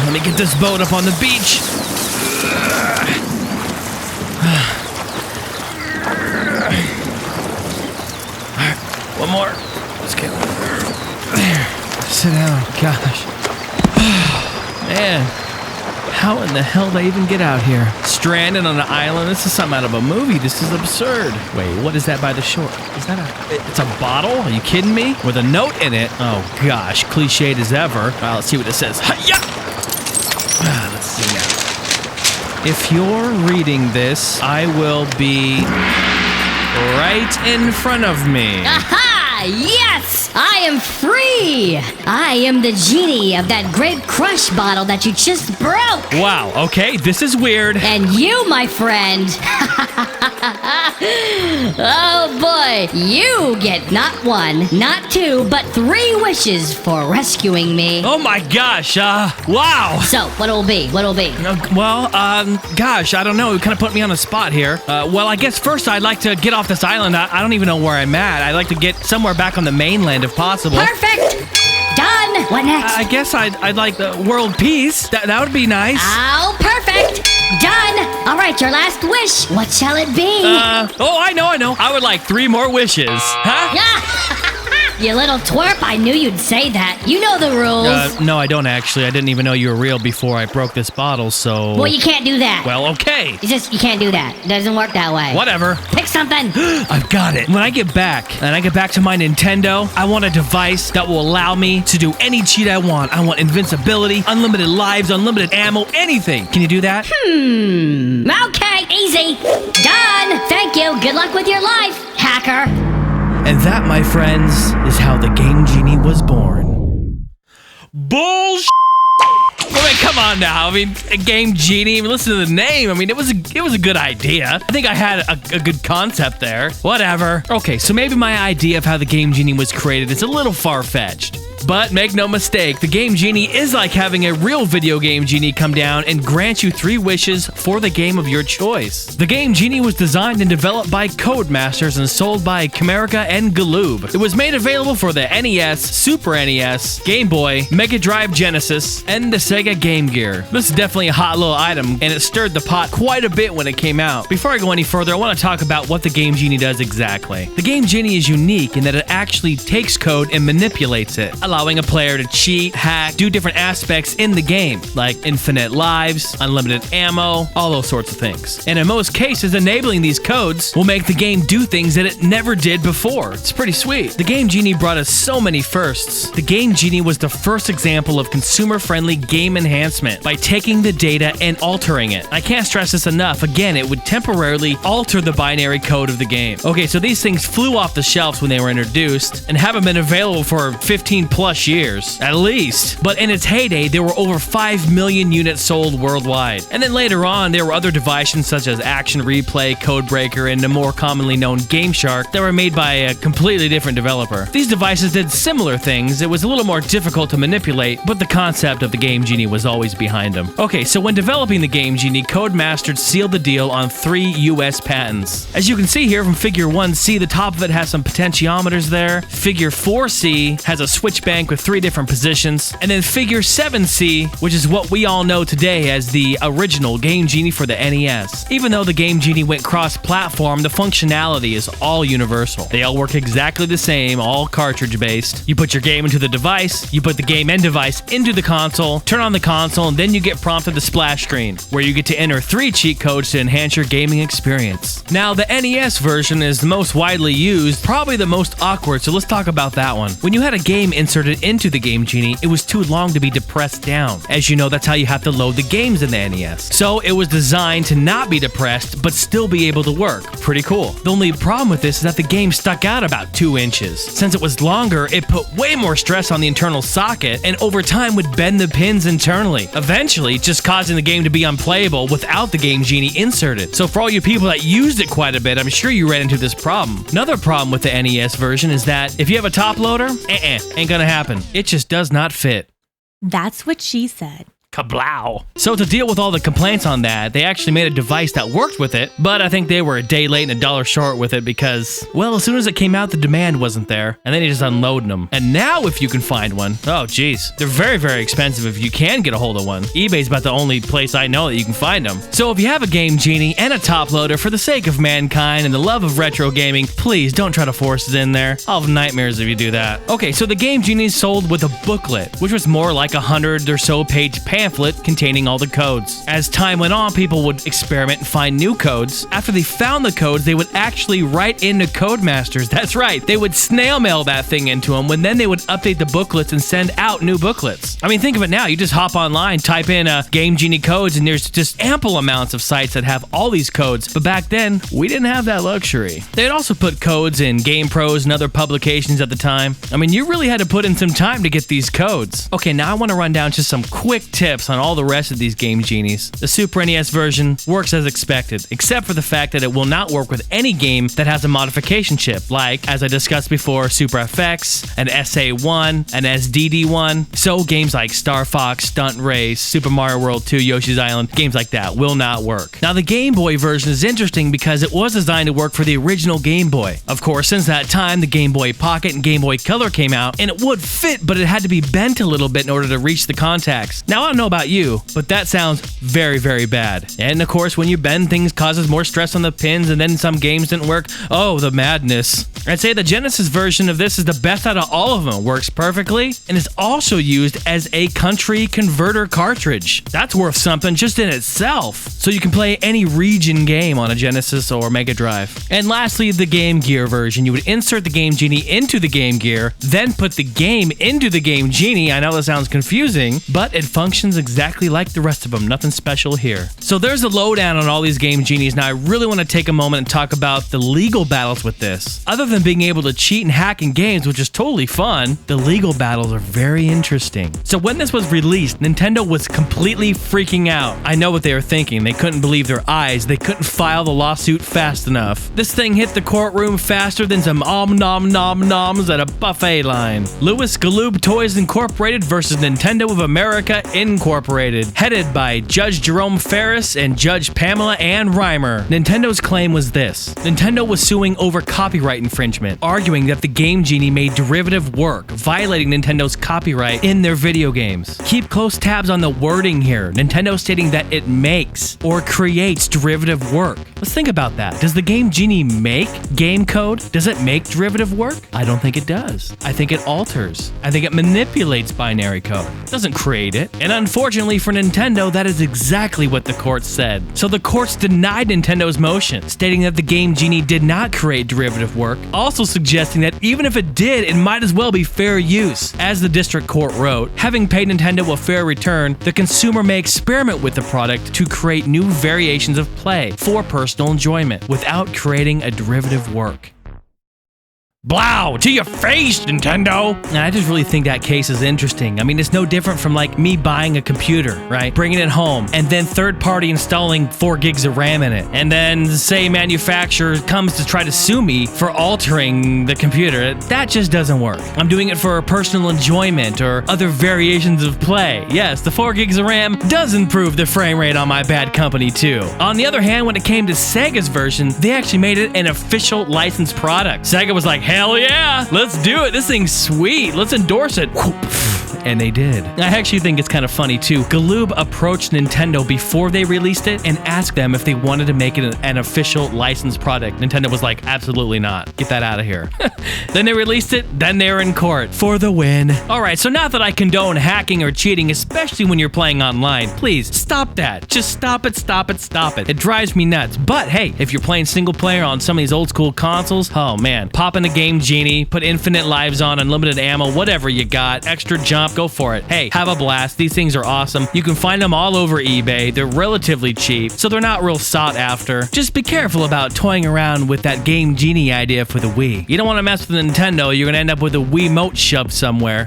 Let me get this boat up on the beach. Alright, one more. Let's get there. Sit down. Gosh. Man, how in the hell did I even get out here? Stranded on an island? This is something out of a movie. This is absurd. Wait, what is that by the shore? Is that it's a bottle? Are you kidding me? With a note in it? Oh gosh, cliched as ever. Let's see what it says. Hi-ya! Let's see now. If you're reading this, I will be right in front of me. Aha! Yes! I am free! I am the genie of that grape crush bottle that you just broke! Wow, okay, this is weird. And you, my friend, oh boy, you get not one, not two, but 3 wishes for rescuing me. Oh my gosh, wow. So, what'll it be? Gosh, I don't know. You kind of put me on the spot here. Well, I guess first I'd like to get off this island. I don't even know where I'm at. I'd like to get somewhere back on the mainland if possible. Perfect! Done! What next? I guess I'd like the world peace. That would be nice. Oh, perfect! Done! All right, your last wish. What shall it be? I know. I would like 3 more wishes. Huh? You little twerp, I knew you'd say that. You know the rules. No, I don't actually. I didn't even know you were real before I broke this bottle, so... Well, you can't do that. Well, okay. You can't do that. It doesn't work that way. Whatever. Pick something. I've got it. When I get back to my Nintendo, I want a device that will allow me to do any cheat I want. I want invincibility, unlimited lives, unlimited ammo, anything. Can you do that? Okay, easy. Done. Thank you. Good luck with your life, hacker. And that, my friends, is how the Game Genie was born. Bullshit! I mean, come on now. I mean, a Game Genie. I mean, listen to the name. I mean, it was a good idea. I think I had a good concept there. Whatever. Okay, so maybe my idea of how the Game Genie was created is a little far-fetched. But make no mistake, the Game Genie is like having a real video game genie come down and grant you 3 wishes for the game of your choice. The Game Genie was designed and developed by Codemasters and sold by Camerica and Galoob. It was made available for the NES, Super NES, Game Boy, Mega Drive Genesis, and the Sega Game Gear. This is definitely a hot little item, and it stirred the pot quite a bit when it came out. Before I go any further, I want to talk about what the Game Genie does exactly. The Game Genie is unique in that it actually takes code and manipulates it, allowing a player to cheat, hack, do different aspects in the game, like infinite lives, unlimited ammo, all those sorts of things. And in most cases, enabling these codes will make the game do things that it never did before. It's pretty sweet. The Game Genie brought us so many firsts. The Game Genie was the first example of consumer-friendly game enhancement by taking the data and altering it. I can't stress this enough. Again, it would temporarily alter the binary code of the game. Okay, so these things flew off the shelves when they were introduced and haven't been available for 15 plus years, at least. But in its heyday, there were over 5 million units sold worldwide. And then later on, there were other devices such as Action Replay, Codebreaker, and the more commonly known Game Shark that were made by a completely different developer. These devices did similar things. It was a little more difficult to manipulate, but the concept of the Game Genie was always behind them. Okay, so when developing the Game Genie, Codemasters sealed the deal on 3 US patents. As you can see here from Figure 1C, the top of it has some potentiometers there. Figure 4C has a switch bank with 3 different positions. And then Figure 7C, which is what we all know today as the original Game Genie for the NES. Even though the Game Genie went cross-platform, the functionality is all universal. They all work exactly the same, all cartridge-based. You put your game into the device, you put the game and device into the console, turn on the console, and then you get prompted the splash screen, where you get to enter 3 cheat codes to enhance your gaming experience. Now, the NES version is the most widely used, probably the most awkward, so let's talk about that one. When you had a game inserted into the Game Genie, it was too long to be depressed down. As you know, that's how you have to load the games in the NES. So it was designed to not be depressed, but still be able to work. Pretty cool. The only problem with this is that the game stuck out about 2 inches. Since it was longer, it put way more stress on the internal socket, and over time would bend the pins internally, eventually just causing the game to be unplayable without the Game Genie inserted. So for all you people that used it quite a bit, I'm sure you ran into this problem. Another problem with the NES version is that if you have a top loader, ain't gonna happen. It just does not fit. That's what she said. Kablow. So to deal with all the complaints on that, they actually made a device that worked with it, but I think they were a day late and $1 short with it because, well, as soon as it came out, the demand wasn't there, and then they just unloaded them. And now if you can find one, oh geez, they're very, very expensive if you can get a hold of one. eBay's about the only place I know that you can find them. So if you have a Game Genie and a top loader, for the sake of mankind and the love of retro gaming, please don't try to force it in there. I'll have nightmares if you do that. Okay, so the Game Genie sold with a booklet, which was more like 100 or so page pamphlet containing all the codes. As time went on, people would experiment and find new codes. After they found the codes, they would actually write into Codemasters. That's right, they would snail mail that thing into them, and then they would update the booklets and send out new booklets. I mean, think of it now. You just hop online, type in Game Genie codes, and there's just ample amounts of sites that have all these codes. But back then, we didn't have that luxury. They'd also put codes in Game Pros and other publications at the time. I mean, you really had to put in some time to get these codes. Okay, now I want to run down just some quick tips on all the rest of these Game Genies. The Super NES version works as expected, except for the fact that it will not work with any game that has a modification chip, like, as I discussed before, Super FX, an SA1, an SDD1. So games like Star Fox, Stunt Race, Super Mario World 2, Yoshi's Island, games like that will not work. Now the Game Boy version is interesting because it was designed to work for the original Game Boy. Of course, since that time, the Game Boy Pocket and Game Boy Color came out, and it would fit, but it had to be bent a little bit in order to reach the contacts. Now I don't know about you, but that sounds very, very bad. And of course, when you bend, things causes more stress on the pins, and then some games didn't work. Oh, the madness. I'd say the Genesis version of this is the best out of all of them. It works perfectly, and is also used as a country converter cartridge. That's worth something just in itself. So you can play any region game on a Genesis or Mega Drive. And lastly, the Game Gear version. You would insert the Game Genie into the Game Gear, then put the game into the Game Genie. I know that sounds confusing, but it functions exactly like the rest of them. Nothing special here. So there's the lowdown on all these Game Genies. Now I really want to take a moment and talk about the legal battles with this. Other than being able to cheat and hack in games, which is totally fun, the legal battles are very interesting. So when this was released, Nintendo was completely freaking out. I know what they were thinking. They couldn't believe their eyes. They couldn't file the lawsuit fast enough. This thing hit the courtroom faster than some nom noms at a buffet line. Louis Galoob Toys Incorporated versus Nintendo of America Incorporated, headed by Judge Jerome Ferris and Judge Pamela Ann Reimer. Nintendo's claim was this: Nintendo was suing over copyright infringement, arguing that the Game Genie made derivative work, violating Nintendo's copyright in their video games. Keep close tabs on the wording here. Nintendo stating that it makes or creates derivative work. Let's think about that. Does the Game Genie make game code? Does it make derivative work? I don't think it does. I think it alters. I think it manipulates binary code. It doesn't create it. And unfortunately for Nintendo, that is exactly what the courts said. So the courts denied Nintendo's motion, stating that the Game Genie did not create derivative work, also suggesting that even if it did, it might as well be fair use. As the district court wrote, having paid Nintendo a fair return, the consumer may experiment with the product to create new variations of play for personal enjoyment without creating a derivative work. Blow to your face, Nintendo! And I just really think that case is interesting. I mean, it's no different from like me buying a computer, right? Bringing it home, and then third party installing 4 gigs of RAM in it. And then say manufacturer comes to try to sue me for altering the computer. That just doesn't work. I'm doing it for personal enjoyment or other variations of play. Yes, the 4 gigs of RAM does improve the frame rate on my bad company too. On the other hand, when it came to Sega's version, they actually made it an official licensed product. Sega was like, hell yeah, let's do it. This thing's sweet. Let's endorse it. And they did. I actually think it's kind of funny too. Galoob approached Nintendo before they released it and asked them if they wanted to make it an official licensed product. Nintendo was like, absolutely not. Get that out of here. Then they released it, then they were in court for the win. Alright, so not that I condone hacking or cheating, especially when you're playing online. Please, stop that. Just stop it, stop it, stop it. It drives me nuts. But hey, if you're playing single player on some of these old school consoles, oh man, pop in a Game Genie, put infinite lives on, unlimited ammo, whatever you got, extra jump, go for it. Hey, have a blast. These things are awesome. You can find them all over eBay. They're relatively cheap, so they're not real sought after. Just be careful about toying around with that Game Genie idea for the Wii. You don't want to mess with Nintendo, you're going to end up with a Wiimote shoved somewhere.